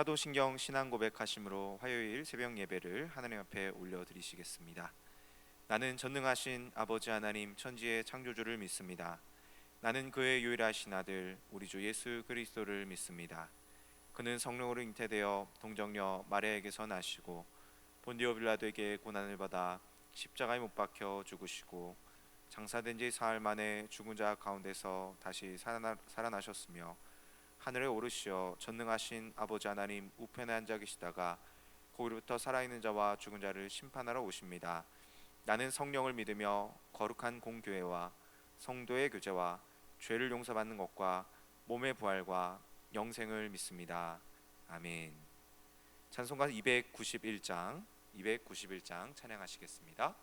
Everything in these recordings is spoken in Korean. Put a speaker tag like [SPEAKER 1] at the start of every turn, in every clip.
[SPEAKER 1] 사도신경 신앙 고백하심으로 화요일 새벽 예배를 하나님 앞에 올려드리시겠습니다. 나는 전능하신 아버지 하나님 천지의 창조주를 믿습니다. 나는 그의 유일하신 아들 우리 주 예수 그리스도를 믿습니다. 그는 성령으로 잉태되어 동정녀 마리아에게서 나시고 본디오 빌라도에게 고난을 받아 십자가에 못 박혀 죽으시고 장사된 지 사흘 만에 죽은 자 가운데서 다시 살아나셨으며 하늘에 오르시어 전능하신 아버지 하나님 우편에 앉아 계시다가 거기로부터 살아있는 자와 죽은 자를 심판하러 오십니다. 나는 성령을 믿으며 거룩한 공교회와 성도의 교제와 죄를 용서받는 것과 몸의 부활과 영생을 믿습니다. 아멘. 찬송가 291장 찬양하시겠습니다.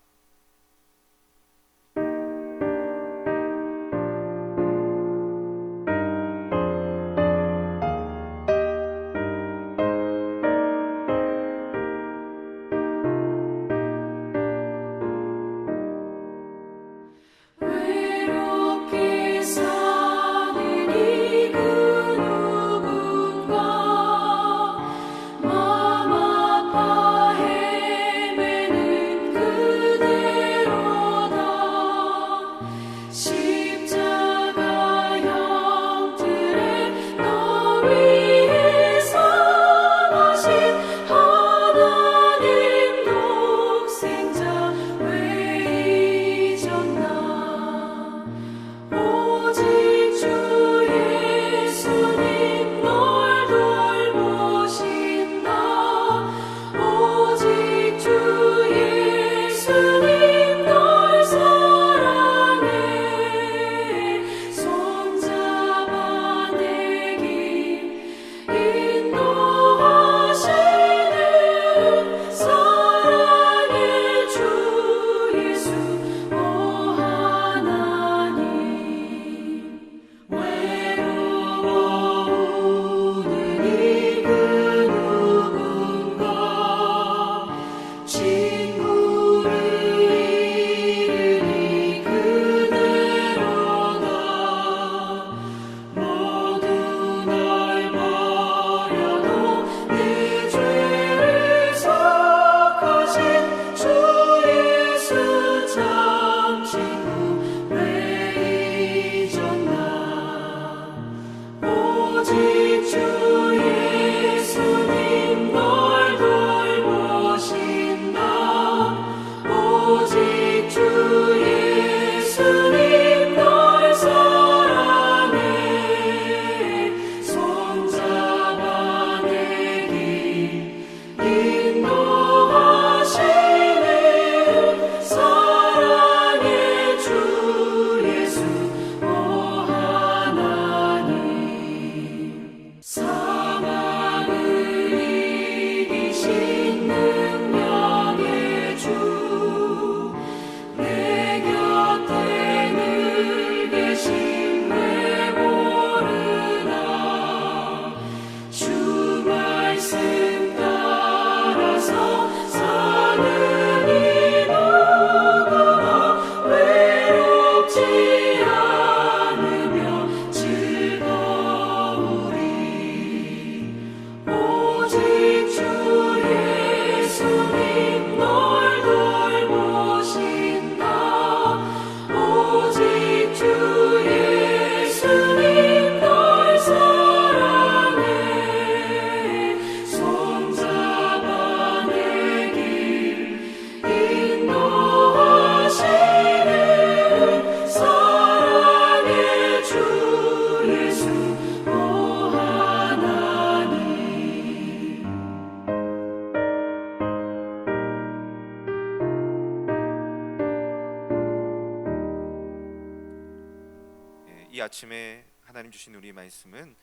[SPEAKER 1] 이 아침에 하나님 주신 우리 말씀은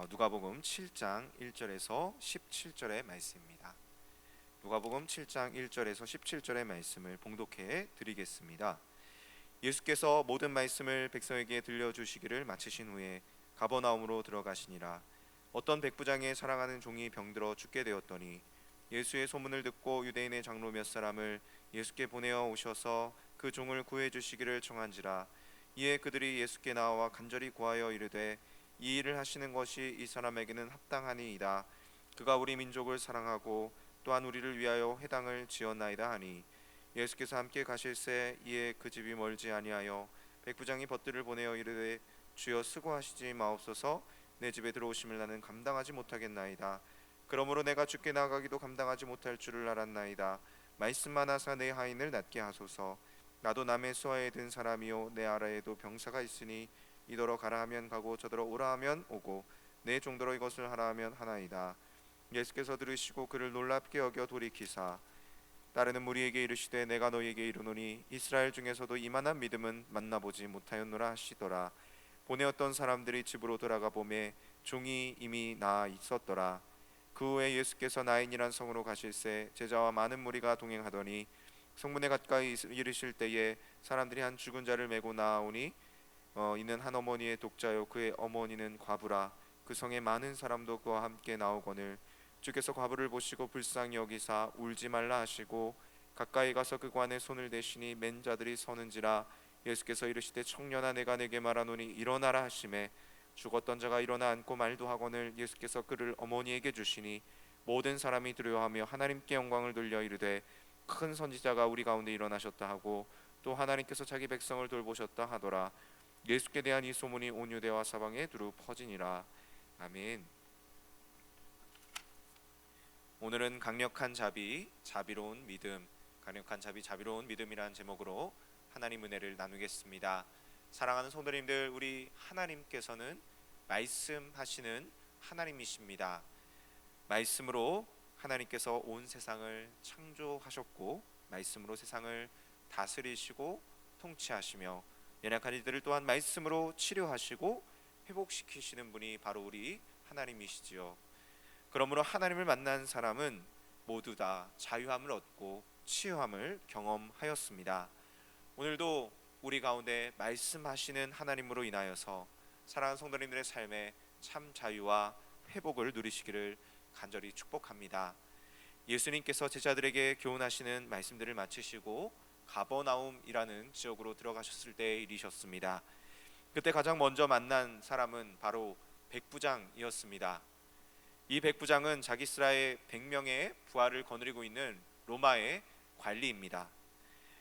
[SPEAKER 1] 누가복음 7장 1절에서 17절의 말씀입니다. 누가복음 7장 1절에서 17절의 말씀을 봉독해 드리겠습니다. 예수께서 모든 말씀을 백성에게 들려주시기를 마치신 후에 가버나움으로 들어가시니라. 어떤 백부장의 사랑하는 종이 병들어 죽게 되었더니 예수의 소문을 듣고 유대인의 장로 몇 사람을 예수께 보내어 오셔서 그 종을 구해 주시기를 청한지라. 이에 그들이 예수께 나와 간절히 구하여 이르되 이 일을 하시는 것이 이 사람에게는 합당하니이다. 그가 우리 민족을 사랑하고 또한 우리를 위하여 회당을 지었나이다 하니 예수께서 함께 가실새 이에 그 집이 멀지 아니하여 백부장이 벗들을 보내어 이르되 주여 수고하시지 마옵소서 내 집에 들어오심을 나는 감당하지 못하겠나이다. 그러므로 내가 주께 나아가기도 감당하지 못할 줄을 알았나이다. 말씀만 하사 내 하인을 낫게 하소서. 나도 남의 수하에 든 사람이요 내 아래에도 병사가 있으니 이더러 가라 하면 가고 저더러 오라 하면 오고 내 종더러 이것을 하라 하면 하나이다. 예수께서 들으시고 그를 놀랍게 여겨 돌이키사 따르는 무리에게 이르시되 내가 너희에게 이르노니 이스라엘 중에서도 이만한 믿음은 만나보지 못하였노라 하시더라. 보내었던 사람들이 집으로 돌아가 보매 종이 이미 나아 있었더라. 그 후에 예수께서 나인이란 성으로 가실새 제자와 많은 무리가 동행하더니 성문에 가까이 이르실 때에 사람들이 한 죽은 자를 메고 나아오니 이는 한 어머니의 독자요 그의 어머니는 과부라. 그 성에 많은 사람도 그와 함께 나오거늘 주께서 과부를 보시고 불쌍히 여기사 울지 말라 하시고 가까이 가서 그 관에 손을 대시니 맨 자들이 서는지라. 예수께서 이르시되 청년아 내가 내게 말하노니 일어나라 하시매 죽었던 자가 일어나 앉고 말도 하거늘 예수께서 그를 어머니에게 주시니 모든 사람이 두려워하며 하나님께 영광을 돌려 이르되 큰 선지자가 우리 가운데 일어나셨다 하고 또 하나님께서 자기 백성을 돌보셨다 하더라. 예수께 대한 이 소문이 온 유대와 사방에 두루 퍼지니라. 아멘. 오늘은 강력한 자비, 자비로운 믿음, 강력한 자비, 자비로운 믿음이라는 제목으로 하나님 은혜를 나누겠습니다. 사랑하는 성도님들, 우리 하나님께서는 말씀하시는 하나님이십니다. 말씀으로 하나님께서 온 세상을 창조하셨고 말씀으로 세상을 다스리시고 통치하시며 연약한 이들을 또한 말씀으로 치료하시고 회복시키시는 분이 바로 우리 하나님이시지요. 그러므로 하나님을 만난 사람은 모두 다 자유함을 얻고 치유함을 경험하였습니다. 오늘도 우리 가운데 말씀하시는 하나님으로 인하여서 사랑하는 성도님들의 삶에 참 자유와 회복을 누리시기를 간절히 축복합니다. 예수님께서 제자들에게 교훈하시는 말씀들을 마치시고 가버나움이라는 지역으로 들어가셨을 때의 일이셨습니다. 그때 가장 먼저 만난 사람은 바로 백부장이었습니다. 이 백부장은 자기스라의 100명의 부하를 거느리고 있는 로마의 관리입니다.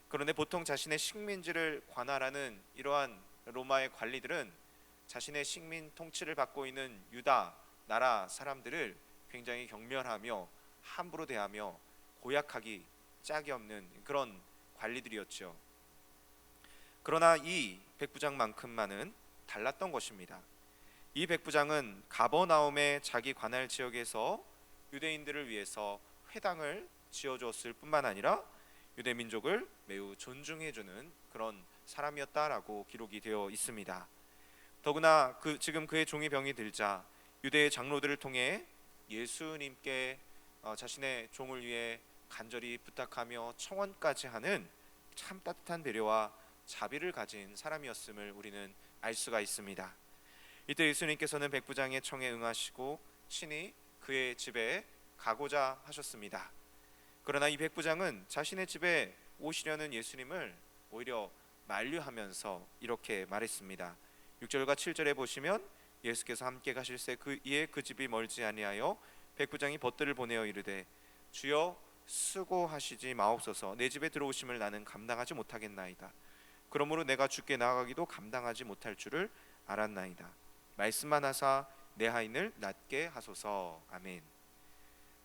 [SPEAKER 1] 그런데 보통 자신의 식민지를 관할하는 이러한 로마의 관리들은 자신의 식민 통치를 받고 있는 유다 나라 사람들을 굉장히 경멸하며 함부로 대하며 고약하기 짝이 없는 그런 관리들이었죠. 그러나 이 백부장만큼만은 달랐던 것입니다. 이 백부장은 가버나움의 자기 관할 지역에서 유대인들을 위해서 회당을 지어줬을 뿐만 아니라 유대 민족을 매우 존중해주는 그런 사람이었다라고 기록이 되어 있습니다. 더구나 지금 그의 종이 병이 들자 유대의 장로들을 통해 예수님께 자신의 종을 위해 간절히 부탁하며 청원까지 하는 참 따뜻한 배려와 자비를 가진 사람이었음을 우리는 알 수가 있습니다. 이때 예수님께서는 백부장의 청에 응하시고 친히 그의 집에 가고자 하셨습니다. 그러나 이 백부장은 자신의 집에 오시려는 예수님을 오히려 만류하면서 이렇게 말했습니다. 6절과 7절에 보시면 예수께서 함께 가실새 이에 그 집이 멀지 아니하여 백부장이 벗들을 보내어 이르되 주여 수고하시지 마옵소서 내 집에 들어오심을 나는 감당하지 못하겠나이다. 그러므로 내가 주께 나아가기도 감당하지 못할 줄을 알았나이다. 말씀만 하사 내 하인을 낫게 하소서. 아멘.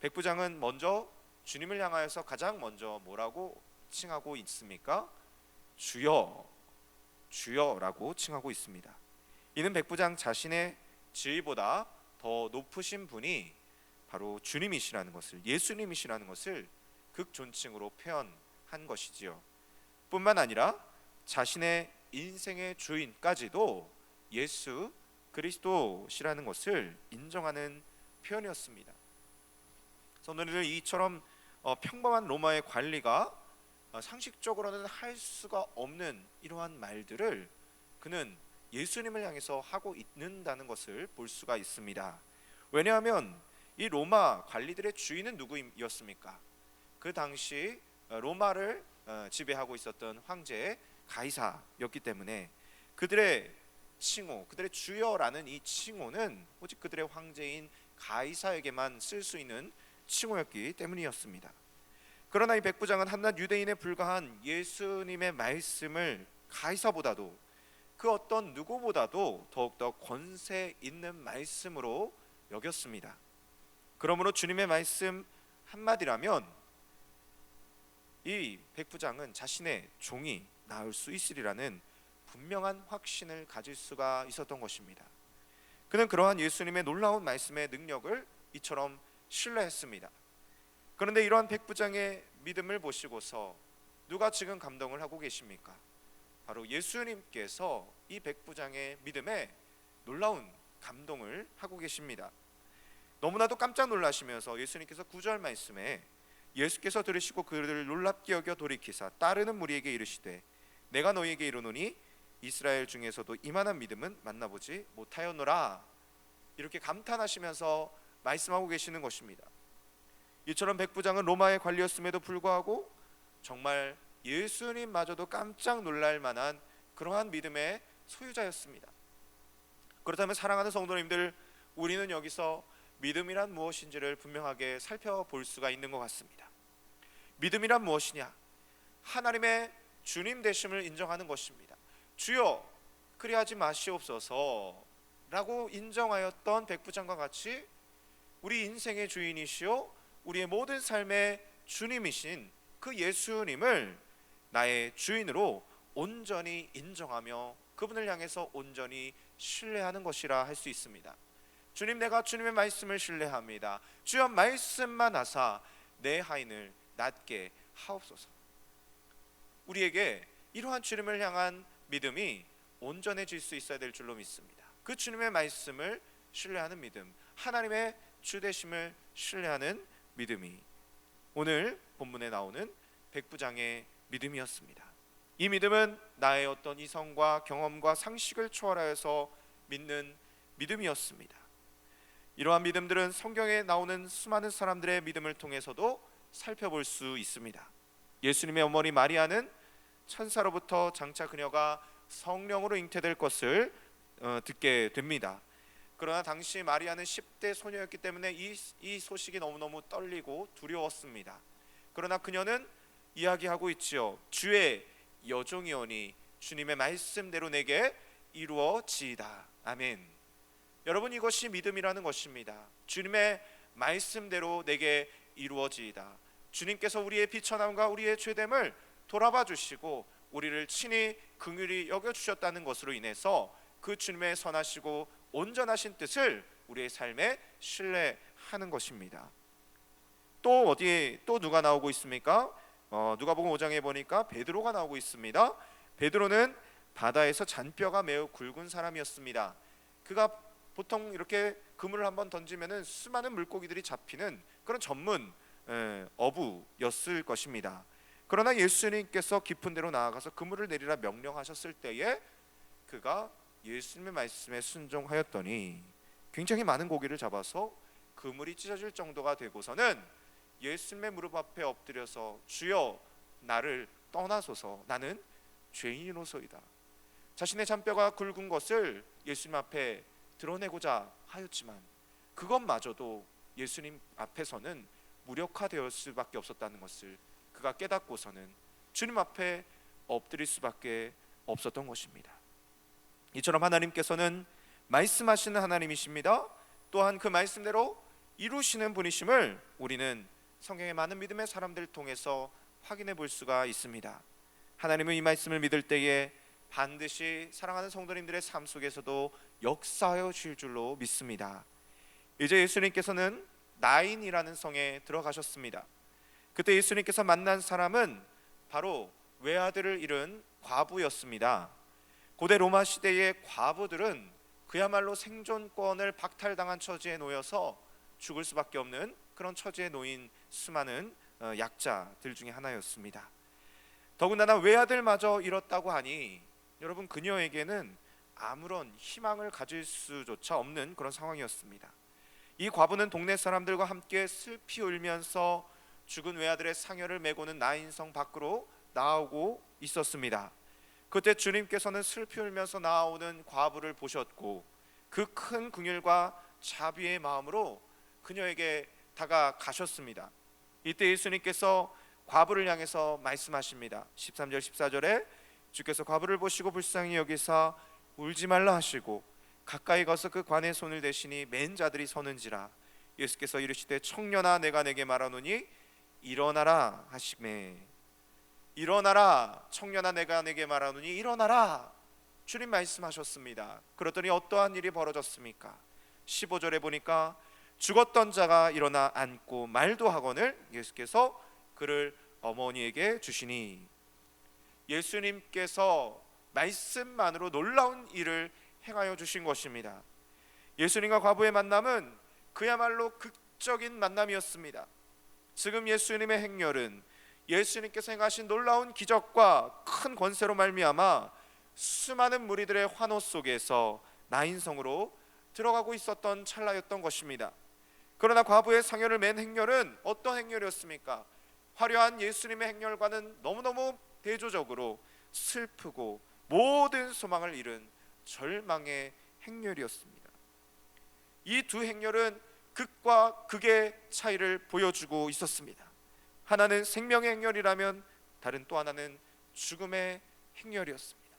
[SPEAKER 1] 백부장은 먼저 주님을 향하여서 가장 먼저 뭐라고 칭하고 있습니까? 주여, 주여라고 칭하고 있습니다. 이는 백부장 자신의 지위보다 더 높으신 분이 바로 주님이시라는 것을, 예수님이시라는 것을 극존칭으로 표현한 것이지요. 뿐만 아니라 자신의 인생의 주인까지도 예수 그리스도시라는 것을 인정하는 표현이었습니다. 성도님들, 이처럼 평범한 로마의 관리가 상식적으로는 할 수가 없는 이러한 말들을 그는 예수님을 향해서 하고 있는다는 것을 볼 수가 있습니다. 왜냐하면 이 로마 관리들의 주인은 누구였습니까? 그 당시 로마를 지배하고 있었던 황제 가이사였기 때문에 그들의 칭호, 그들의 주여라는 이 칭호는 오직 그들의 황제인 가이사에게만 쓸 수 있는 칭호였기 때문이었습니다. 그러나 이 백부장은 한낱 유대인에 불과한 예수님의 말씀을 가이사보다도 그 어떤 누구보다도 더욱더 권세 있는 말씀으로 여겼습니다. 그러므로 주님의 말씀 한마디라면 이 백부장은 자신의 종이 나을 수 있으리라는 분명한 확신을 가질 수가 있었던 것입니다. 그는 그러한 예수님의 놀라운 말씀의 능력을 이처럼 신뢰했습니다. 그런데 이러한 백부장의 믿음을 보시고서 누가 지금 감동을 하고 계십니까? 바로 예수님께서 이 백부장의 믿음에 놀라운 감동을 하고 계십니다. 너무나도 깜짝 놀라시면서 예수님께서 9절 말씀에 예수께서 들으시고 그를 놀랍게 여겨 돌이키사 따르는 무리에게 이르시되 내가 너희에게 이르노니 이스라엘 중에서도 이만한 믿음은 만나보지 못하였노라, 이렇게 감탄하시면서 말씀하고 계시는 것입니다. 이처럼 백부장은 로마의 관리였음에도 불구하고 정말 예수님마저도 깜짝 놀랄 만한 그러한 믿음의 소유자였습니다. 그렇다면 사랑하는 성도님들, 우리는 여기서 믿음이란 무엇인지를 분명하게 살펴볼 수가 있는 것 같습니다. 믿음이란 무엇이냐? 하나님의 주님 되심을 인정하는 것입니다. 주여 그리하지 마시옵소서 라고 인정하였던 백부장과 같이 우리 인생의 주인이시오 우리의 모든 삶의 주님이신 그 예수님을 나의 주인으로 온전히 인정하며 그분을 향해서 온전히 신뢰하는 것이라 할 수 있습니다. 주님, 내가 주님의 말씀을 신뢰합니다. 주여 말씀만 하사 내 하인을 낫게 하옵소서. 우리에게 이러한 주님을 향한 믿음이 온전해질 수 있어야 될 줄로 믿습니다. 그 주님의 말씀을 신뢰하는 믿음, 하나님의 주되심을 신뢰하는 믿음이 오늘 본문에 나오는 백부장의 믿음이었습니다. 이 믿음은 나의 어떤 이성과 경험과 상식을 초월하여서 믿는 믿음이었습니다. 이러한 믿음들은 성경에 나오는 수많은 사람들의 믿음을 통해서도 살펴볼 수 있습니다. 예수님의 어머니 마리아는 천사로부터 장차 그녀가 성령으로 잉태될 것을 듣게 됩니다. 그러나 당시 마리아는 10대 소녀였기 때문에 이 소식이 너무너무 떨리고 두려웠습니다. 그러나 그녀는 이야기하고 있지요. 주의 여종이오니 주님의 말씀대로 내게 이루어지이다. 아멘. 여러분, 이것이 믿음이라는 것입니다. 주님의 말씀대로 내게 이루어지이다. 주님께서 우리의 비천함과 우리의 죄됨을 돌아봐 주시고 우리를 친히 긍휼히 여겨주셨다는 것으로 인해서 그 주님의 선하시고 온전하신 뜻을 우리의 삶에 신뢰하는 것입니다. 또 어디에 또 누가 나오고 있습니까? 누가복음 5장에 보니까 베드로가 나오고 있습니다. 베드로는 바다에서 잔뼈가 매우 굵은 사람이었습니다. 그가 보통 이렇게 그물을 한번 던지면은 수많은 물고기들이 잡히는 그런 전문 어부였을 것입니다. 그러나 예수님께서 깊은 데로 나아가서 그물을 내리라 명령하셨을 때에 그가 예수님의 말씀에 순종하였더니 굉장히 많은 고기를 잡아서 그물이 찢어질 정도가 되고서는 예수님의 무릎 앞에 엎드려서 주여 나를 떠나소서 나는 죄인이로소이다. 자신의 잔뼈가 굵은 것을 예수님 앞에 드러내고자 하였지만 그것마저도 예수님 앞에서는 무력화되었을 수밖에 없었다는 것을 그가 깨닫고서는 주님 앞에 엎드릴 수밖에 없었던 것입니다. 이처럼 하나님께서는 말씀하시는 하나님이십니다. 또한 그 말씀대로 이루시는 분이심을 우리는 성경의 많은 믿음의 사람들을 통해서 확인해 볼 수가 있습니다. 하나님은 이 말씀을 믿을 때에 반드시 사랑하는 성도님들의 삶 속에서도 역사하여 주실 줄로 믿습니다. 이제 예수님께서는 나인이라는 성에 들어가셨습니다. 그때 예수님께서 만난 사람은 바로 외아들을 잃은 과부였습니다. 고대 로마 시대의 과부들은 그야말로 생존권을 박탈당한 처지에 놓여서 죽을 수밖에 없는 그런 처지에 놓인 수많은 약자들 중에 하나였습니다. 더군다나 외아들마저 잃었다고 하니 여러분, 그녀에게는 아무런 희망을 가질 수조차 없는 그런 상황이었습니다. 이 과부는 동네 사람들과 함께 슬피 울면서 죽은 외아들의 상여를 메고는 나인성 밖으로 나오고 있었습니다. 그때 주님께서는 슬피 울면서 나오는 과부를 보셨고 그 큰 긍휼과 자비의 마음으로 그녀에게 다가가셨습니다. 이때 예수님께서 과부를 향해서 말씀하십니다. 13절 14절에 주께서 과부를 보시고 불쌍히 여기사 울지 말라 하시고 가까이 가서 그 관에 손을 대시니 맨 자들이 서는지라. 예수께서 이르시되 청년아 내가 내게 말하노니 일어나라 하시매. 일어나라, 청년아 내가 내게 말하노니 일어나라, 주님 말씀하셨습니다. 그랬더니 어떠한 일이 벌어졌습니까? 15절에 보니까 죽었던 자가 일어나 앉고 말도 하거늘 예수께서 그를 어머니에게 주시니. 예수님께서 말씀만으로 놀라운 일을 행하여 주신 것입니다. 예수님과 과부의 만남은 그야말로 극적인 만남이었습니다. 지금 예수님의 행렬은 예수님께서 행하신 놀라운 기적과 큰 권세로 말미암아 수많은 무리들의 환호 속에서 나인성으로 들어가고 있었던 찰나였던 것입니다. 그러나 과부의 상여를 맨 행렬은 어떤 행렬이었습니까? 화려한 예수님의 행렬과는 너무너무 대조적으로 슬프고 모든 소망을 잃은 절망의 행렬이었습니다. 이 두 행렬은 극과 극의 차이를 보여주고 있었습니다. 하나는 생명의 행렬이라면 다른 또 하나는 죽음의 행렬이었습니다.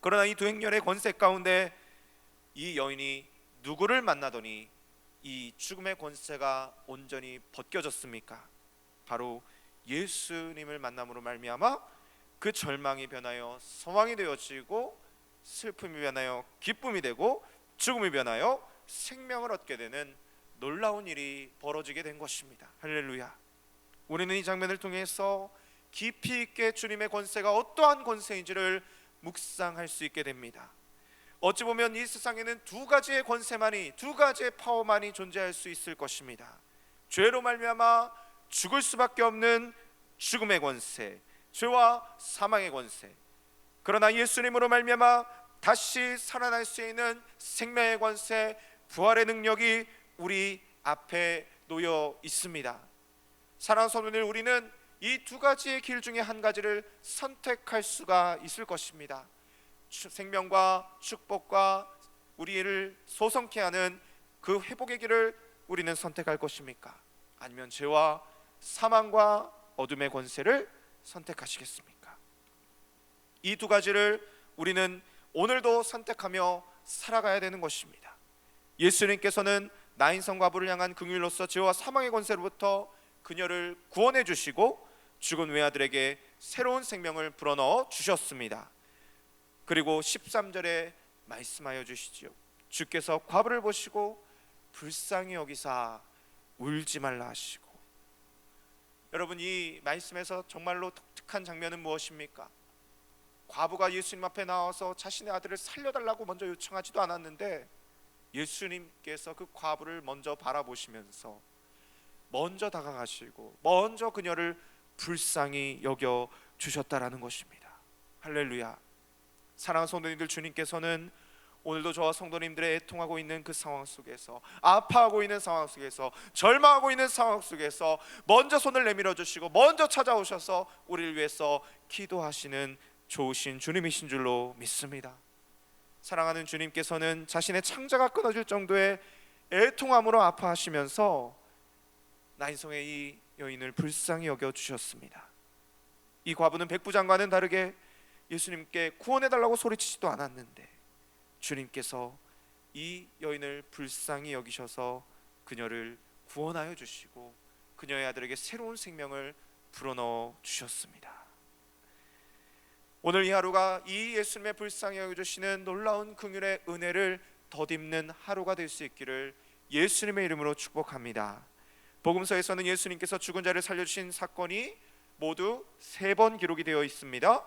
[SPEAKER 1] 그러나 이 두 행렬의 권세 가운데 이 여인이 누구를 만나더니 이 죽음의 권세가 온전히 벗겨졌습니까? 바로 예수님을 만남으로 말미암아 그 절망이 변하여 소망이 되어지고 슬픔이 변하여 기쁨이 되고 죽음이 변하여 생명을 얻게 되는 놀라운 일이 벌어지게 된 것입니다. 할렐루야. 우리는 이 장면을 통해서 깊이 있게 주님의 권세가 어떠한 권세인지를 묵상할 수 있게 됩니다. 어찌 보면 이 세상에는 두 가지의 권세만이, 두 가지의 파워만이 존재할 수 있을 것입니다. 죄로 말미암아 죽을 수밖에 없는 죽음의 권세, 죄와 사망의 권세. 그러나 예수님으로 말미암아 다시 살아날 수 있는 생명의 권세, 부활의 능력이 우리 앞에 놓여 있습니다. 사랑하는 성도들, 우리는 이 두 가지의 길 중에 한 가지를 선택할 수가 있을 것입니다. 생명과 축복과 우리를 소성케 하는 그 회복의 길을 우리는 선택할 것입니까? 아니면 죄와 사망과 어둠의 권세를 선택하시겠습니까? 이 두 가지를 우리는 오늘도 선택하며 살아가야 되는 것입니다. 예수님께서는 나인성 과부를 향한 긍휼로서 죄와 사망의 권세로부터 그녀를 구원해 주시고 죽은 외아들에게 새로운 생명을 불어넣어 주셨습니다. 그리고 13절에 말씀하여 주시죠. 주께서 과부를 보시고 불쌍히 여기사 울지 말라 하시고. 여러분, 이 말씀에서 정말로 독특한 장면은 무엇입니까? 과부가 예수님 앞에 나와서 자신의 아들을 살려달라고 먼저 요청하지도 않았는데 예수님께서 그 과부를 먼저 바라보시면서 먼저 다가가시고 먼저 그녀를 불쌍히 여겨 주셨다라는 것입니다. 할렐루야. 사랑하는 성도님들, 주님께서는 오늘도 저와 성도님들의 애통하고 있는 그 상황 속에서, 아파하고 있는 상황 속에서, 절망하고 있는 상황 속에서 먼저 손을 내밀어 주시고 먼저 찾아오셔서 우리를 위해서 기도하시는 좋으신 주님이신 줄로 믿습니다. 사랑하는 주님께서는 자신의 창자가 끊어질 정도의 애통함으로 아파하시면서 나인성의 이 여인을 불쌍히 여겨 주셨습니다. 이 과부는 백부장과는 다르게 예수님께 구원해달라고 소리치지도 않았는데 주님께서 이 여인을 불쌍히 여기셔서 그녀를 구원하여 주시고 그녀의 아들에게 새로운 생명을 불어넣어 주셨습니다. 오늘 이 하루가 이 예수님의 불쌍히 여겨주시는 놀라운 긍휼의 은혜를 덧입는 하루가 될 수 있기를 예수님의 이름으로 축복합니다. 복음서에서는 예수님께서 죽은 자를 살려주신 사건이 모두 3번 기록이 되어 있습니다.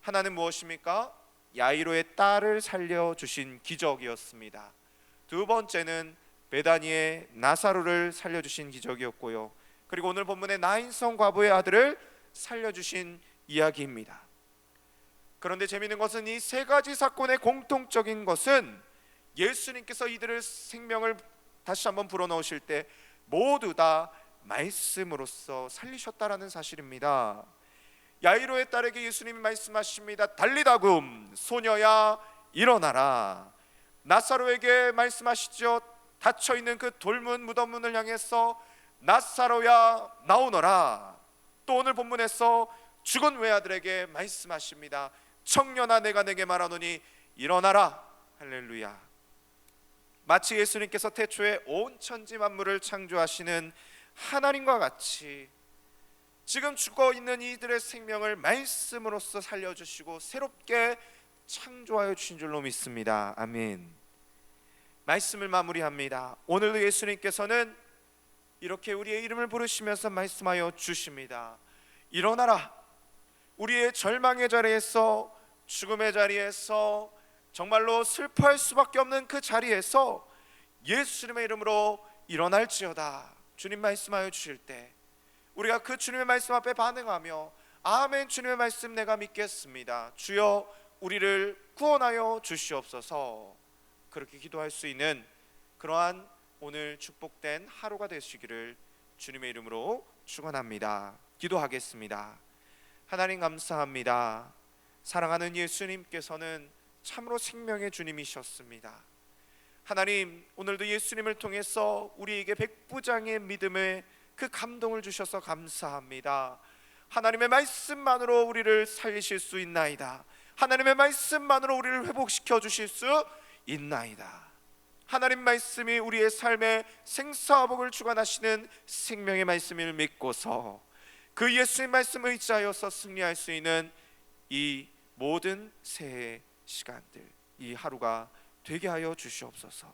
[SPEAKER 1] 하나는 무엇입니까? 야이로의 딸을 살려주신 기적이었습니다. 두 번째는 베다니의 나사로를 살려주신 기적이었고요, 그리고 오늘 본문의 나인성 과부의 아들을 살려주신 이야기입니다. 그런데 재미있는 것은 이 3가지 사건의 공통적인 것은 예수님께서 이들의 생명을 다시 한번 불어넣으실 때 모두 다 말씀으로써 살리셨다라는 사실입니다. 야이로의 딸에게 예수님이 말씀하십니다. 달리다굼, 소녀야 일어나라. 나사로에게 말씀하시죠. 닫혀있는 그 돌문 무덤문을 향해서 나사로야 나오너라. 또 오늘 본문에서 죽은 외아들에게 말씀하십니다. 청년아 내가 내게 말하노니 일어나라. 할렐루야. 마치 예수님께서 태초에 온 천지 만물을 창조하시는 하나님과 같이 지금 죽어있는 이들의 생명을 말씀으로써 살려주시고 새롭게 창조하여 주신 줄로 믿습니다. 아멘. 말씀을 마무리합니다. 오늘도 예수님께서는 이렇게 우리의 이름을 부르시면서 말씀하여 주십니다. 일어나라. 우리의 절망의 자리에서, 죽음의 자리에서, 정말로 슬퍼할 수밖에 없는 그 자리에서 예수님의 이름으로 일어날지어다. 주님 말씀하여 주실 때 우리가 그 주님의 말씀 앞에 반응하며 아멘, 주님의 말씀 내가 믿겠습니다, 주여 우리를 구원하여 주시옵소서, 그렇게 기도할 수 있는 그러한 오늘 축복된 하루가 되시기를 주님의 이름으로 축원합니다. 기도하겠습니다. 하나님 감사합니다. 사랑하는 예수님께서는 참으로 생명의 주님이셨습니다. 하나님, 오늘도 예수님을 통해서 우리에게 백부장의 믿음의 그 감동을 주셔서 감사합니다. 하나님의 말씀만으로 우리를 살리실 수 있나이다. 하나님의 말씀만으로 우리를 회복시켜 주실 수 있나이다. 하나님 말씀이 우리의 삶에 생사화복을 주관하시는 생명의 말씀을 믿고서 그 예수의 말씀 의지하여서 승리할 수 있는 이 모든 새해 시간들, 이 하루가 되게 하여 주시옵소서.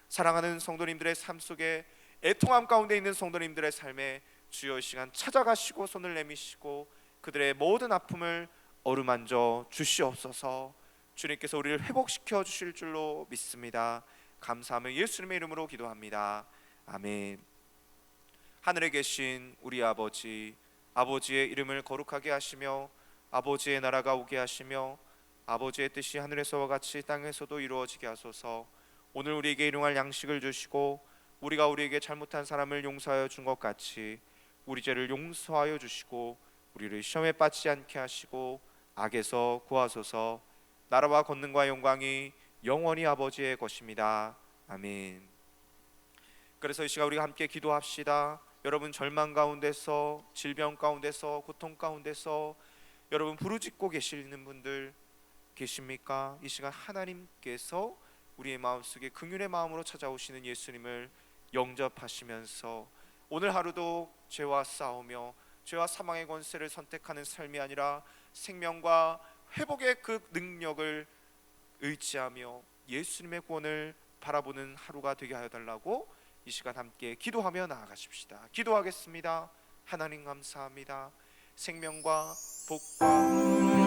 [SPEAKER 1] 사랑하는 성도님들의 삶 속에 애통함 가운데 있는 성도님들의 삶에 주여 이 시간 찾아가시고 손을 내미시고 그들의 모든 아픔을 어루만져 주시옵소서. 주님께서 우리를 회복시켜 주실 줄로 믿습니다. 감사하며 예수님의 이름으로 기도합니다. 아멘. 하늘에 계신 우리 아버지, 아버지의 이름을 거룩하게 하시며 아버지의 나라가 오게 하시며 아버지의 뜻이 하늘에서와 같이 땅에서도 이루어지게 하소서. 오늘 우리에게 일용할 양식을 주시고 우리가 우리에게 잘못한 사람을 용서하여 준 것 같이 우리 죄를 용서하여 주시고 우리를 시험에 빠지지 않게 하시고 악에서 구하소서. 나라와 권능과 영광이 영원히 아버지의 것입니다. 아멘. 그래서 이 시간 우리가 함께 기도합시다. 여러분 절망 가운데서, 질병 가운데서, 고통 가운데서 여러분 부르짖고 계시는 분들 계십니까? 이 시간 하나님께서 우리의 마음속에 긍휼의 마음으로 찾아오시는 예수님을 영접하시면서 오늘 하루도 죄와 싸우며 죄와 사망의 권세를 선택하는 삶이 아니라 생명과 회복의 그 능력을 의지하며 예수님의 구원을 바라보는 하루가 되게 하여 달라고 이 시간 함께 기도하며 나아가십시다. 기도하겠습니다. 하나님 감사합니다. 생명과 복과